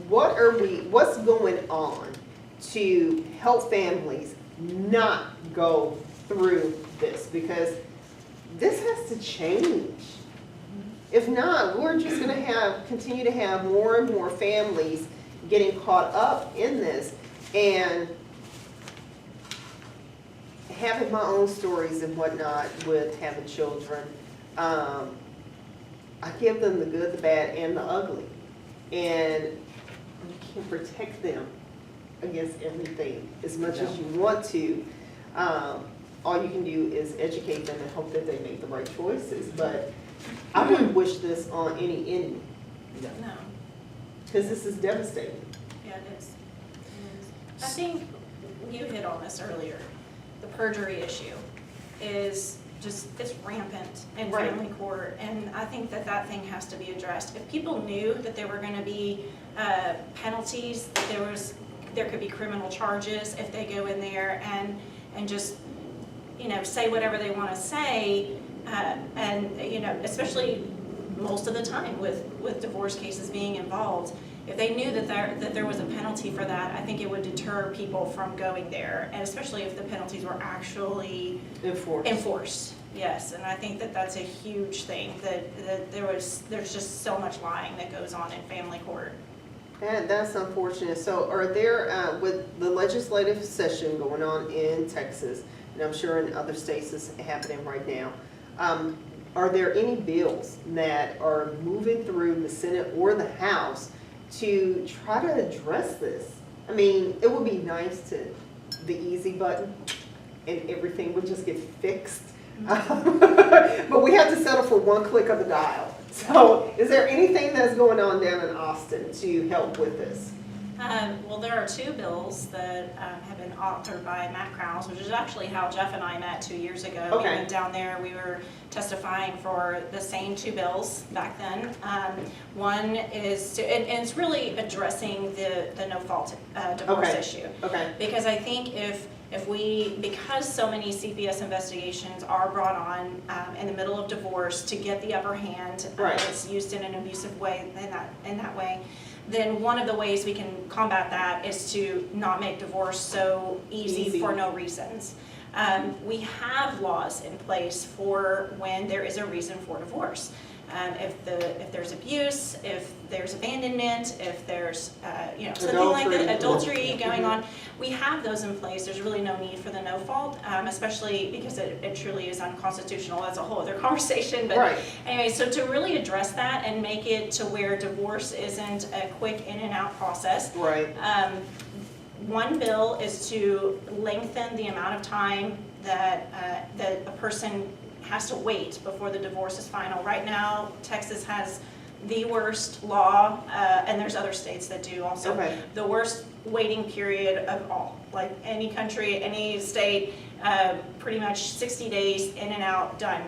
what's going on to help families not go through this? Because this has to change. If not, we're just going to continue to have more and more families getting caught up in this, and having my own stories and whatnot with having children. I give them the good, the bad, and the ugly, and you can protect them against everything as much as you want to. All you can do is educate them and hope that they make the right choices. But I wouldn't wish this on any enemy. No. Because this is devastating. Yeah, it is. I think you hit on this earlier. The perjury issue is just, it's rampant in family court, and I think that thing has to be addressed. If people knew that there were going to be penalties, that there could be criminal charges if they go in there and just, say whatever they want to say, and especially most of the time with divorce cases being involved, if they knew that there was a penalty for that, I think it would deter people from going there, and especially if the penalties were actually enforced. Yes, and I think that's a huge thing, that there's just so much lying that goes on in family court. And that's unfortunate. So are there, with the legislative session going on in Texas, and I'm sure in other states it's happening right now, are there any bills that are moving through the Senate or the House to try to address this? I mean, it would be nice to, the easy button, and everything would just get fixed. But we have to settle for one click of the dial. So is there anything that's going on down in Austin to help with this? Well, there are two bills that have been authored by Matt Krause, which is actually how Jeff and I met 2 years ago. Okay. We went down there, we were testifying for the same two bills back then. One is, and it's really addressing the no-fault divorce issue. Okay. Because I think because so many CPS investigations are brought on in the middle of divorce to get the upper hand, it's used in an abusive way in that way, then one of the ways we can combat that is to not make divorce so easy for no reasons. We have laws in place for when there is a reason for divorce. If there's abuse, if there's abandonment, if there's something like that, adultery going on, we have those in place. There's really no need for the no fault, especially because it truly is unconstitutional. That's a whole other conversation. But anyway, so to really address that and make it to where divorce isn't a quick in and out process. One bill is to lengthen the amount of time that a person has to wait before the divorce is final. Right now, Texas has the worst law, and there's other states that do also, the worst waiting period of all. Like any country, any state, pretty much 60 days in and out, done.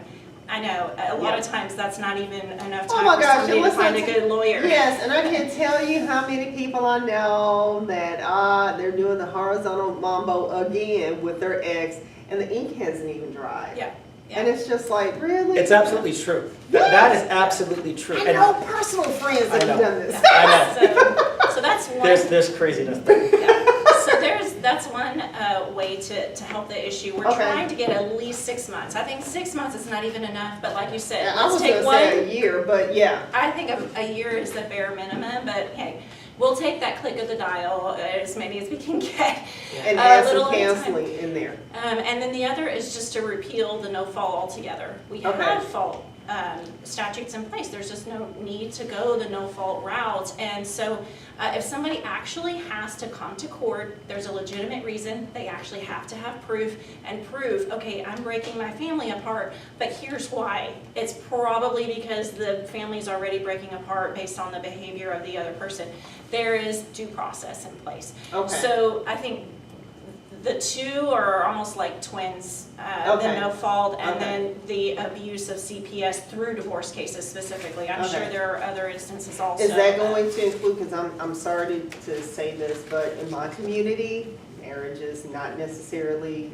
I know, a lot of times that's not even enough time for somebody to find a good lawyer. Yes, and I can't tell you how many people I know that they're doing the horizontal mambo again with their ex, and the ink hasn't even dried. And it's just like, really? It's absolutely true. That is absolutely true. I know personal friends that have done this. I know. So that's one. There's craziness there. So that's one way to help the issue. We're trying to get at least 6 months. I think 6 months is not even enough, but like you said, let's take one. I was going to say a year, but yeah. I think a year is the bare minimum, but hey, we'll take that click of the dial as maybe as we can get. And add some counseling in there. And then the other is just to repeal the no fault altogether. We have fault statutes in place. There's just no need to go the no fault route. And so if somebody actually has to come to court, there's a legitimate reason. They actually have to have proof and prove, okay, I'm breaking my family apart, but here's why. It's probably because the family's already breaking apart based on the behavior of the other person. There is due process in place. So I think the two are almost like twins, the no fault and then the abuse of CPS through divorce cases specifically. I'm sure there are other instances also. Is that going to include, because I'm sorry to say this, but in my community, marriage is not necessarily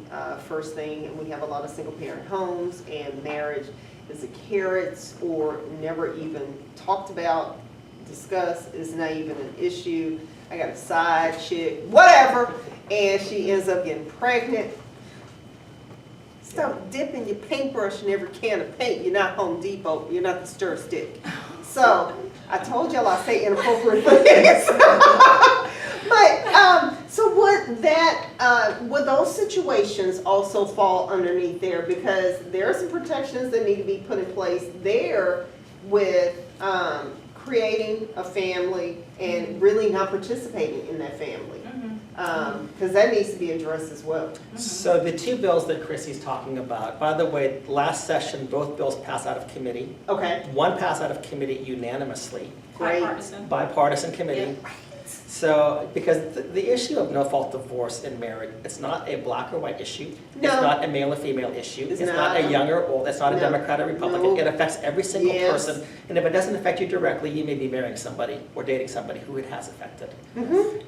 first thing, and we have a lot of single parent homes, and marriage is a carrot or never even talked about discuss. It's not even an issue. I got a side chick, whatever, and she ends up getting pregnant. Stop dipping your paintbrush in every can of paint. You're not Home Depot. You're not the stir stick. So I told y'all I say inappropriate things. But so would those situations also fall underneath there, because there are some protections that need to be put in place there with creating a family and really not participating in that family, because that needs to be addressed as well. So the two bills that Kristi's talking about, by the way, last session, both bills passed out of committee. Okay, One passed out of committee unanimously, great. bipartisan committee. So, because the issue of no-fault divorce in marriage, it's not a black or white issue. No. It's not a male or female issue. It's It's not not. a young or old. It's not a No. Democrat or Republican. No. It affects every single Yes. person. And if it doesn't affect you directly, you may be marrying somebody or dating somebody who it has affected.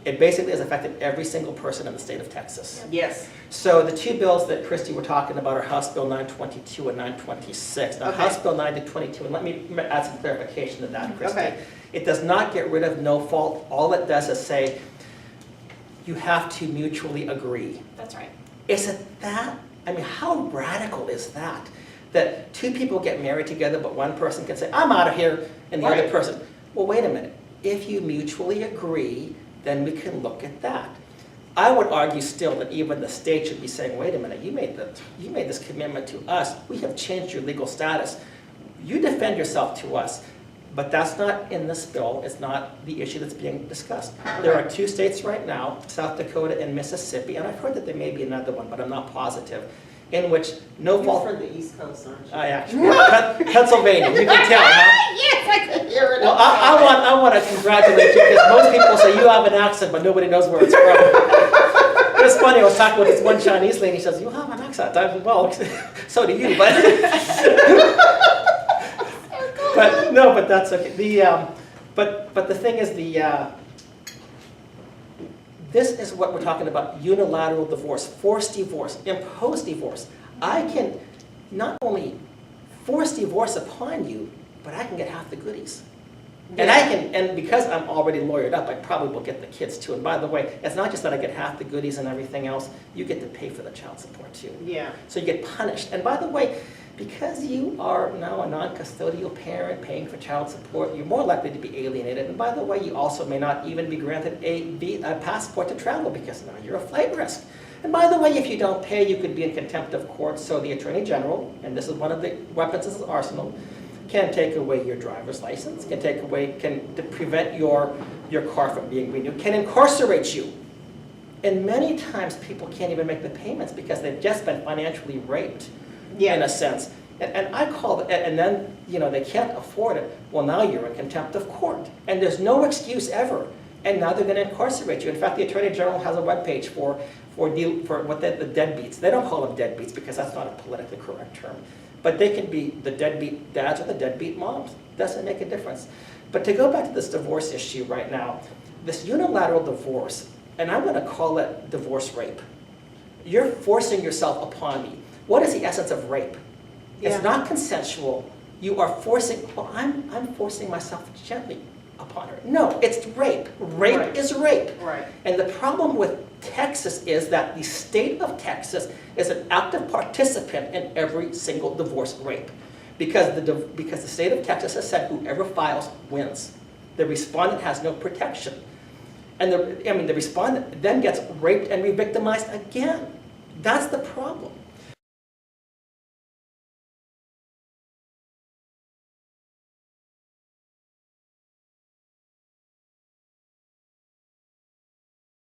It basically has affected every single person in the state of Texas. Yes. So the two bills that Kristi were talking about are House Bill 922 and 926. Now, Okay. House Bill 922, and let me add some clarification to that, Kristi. Okay. It does not get rid of no fault. All it does is say you have to mutually agree. That's right. Is it that? I mean, how radical is that? That two people get married together, but one person can say, I'm out of here, and the other Right. person, well, wait a minute. If you mutually agree, then we can look at that. I would argue still that even the state should be saying, wait a minute, you made this commitment to us. We have changed your legal status. You defend yourself to us. But that's not in this bill. It's not the issue that's being discussed. There are two states right now, South Dakota and Mississippi, and I've heard that there may be another one, but I'm not positive, in which no You're fault. from the East Coast, aren't you? I actually, Pennsylvania, you can tell, huh? Yes, I could hear it. Well, I want to congratulate you, because most people say you have an accent, but nobody knows where it's from. It was funny, I was talking with this one Chinese lady, she says, you have an accent. I said, well, so do you, but no, but that's okay. But the thing is, this is what we're talking about: unilateral divorce, forced divorce, imposed divorce. I can not only force divorce upon you, but I can get half the goodies. And and because I'm already lawyered up, I probably will get the kids too. And by the way, it's not just that I get half the goodies and everything else, you get to pay for the child support too. Yeah. So you get punished. And by the way, because you are now a non-custodial parent paying for child support, you're more likely to be alienated. And by the way, you also may not even be granted a passport to travel, because now you're a flight risk. And by the way, if you don't pay, you could be in contempt of court. So the Attorney General, and this is one of the weapons in his arsenal, can take away your driver's license, can prevent your car from being renewed, can incarcerate you. And many times people can't even make the payments because they've just been financially raped, in a sense. And I call it, and then, they can't afford it. Well, now you're in contempt of court. And there's no excuse ever. And now they're going to incarcerate you. In fact, the Attorney General has a webpage for what the deadbeats. They don't call them deadbeats because that's not a politically correct term. But they can be the deadbeat dads or the deadbeat moms. Doesn't make a difference. But to go back to this divorce issue right now, this unilateral divorce, and I'm going to call it divorce rape. You're forcing yourself upon me. What is the essence of rape? Yeah. It's not consensual. You are forcing, well, I'm forcing myself gently upon her. No, it's rape. Rape is rape. Right. And the problem with Texas is that the state of Texas is an active participant in every single divorce rape. Because the state of Texas has said whoever files wins. The respondent has no protection. And the respondent then gets raped and re-victimized again. That's the problem.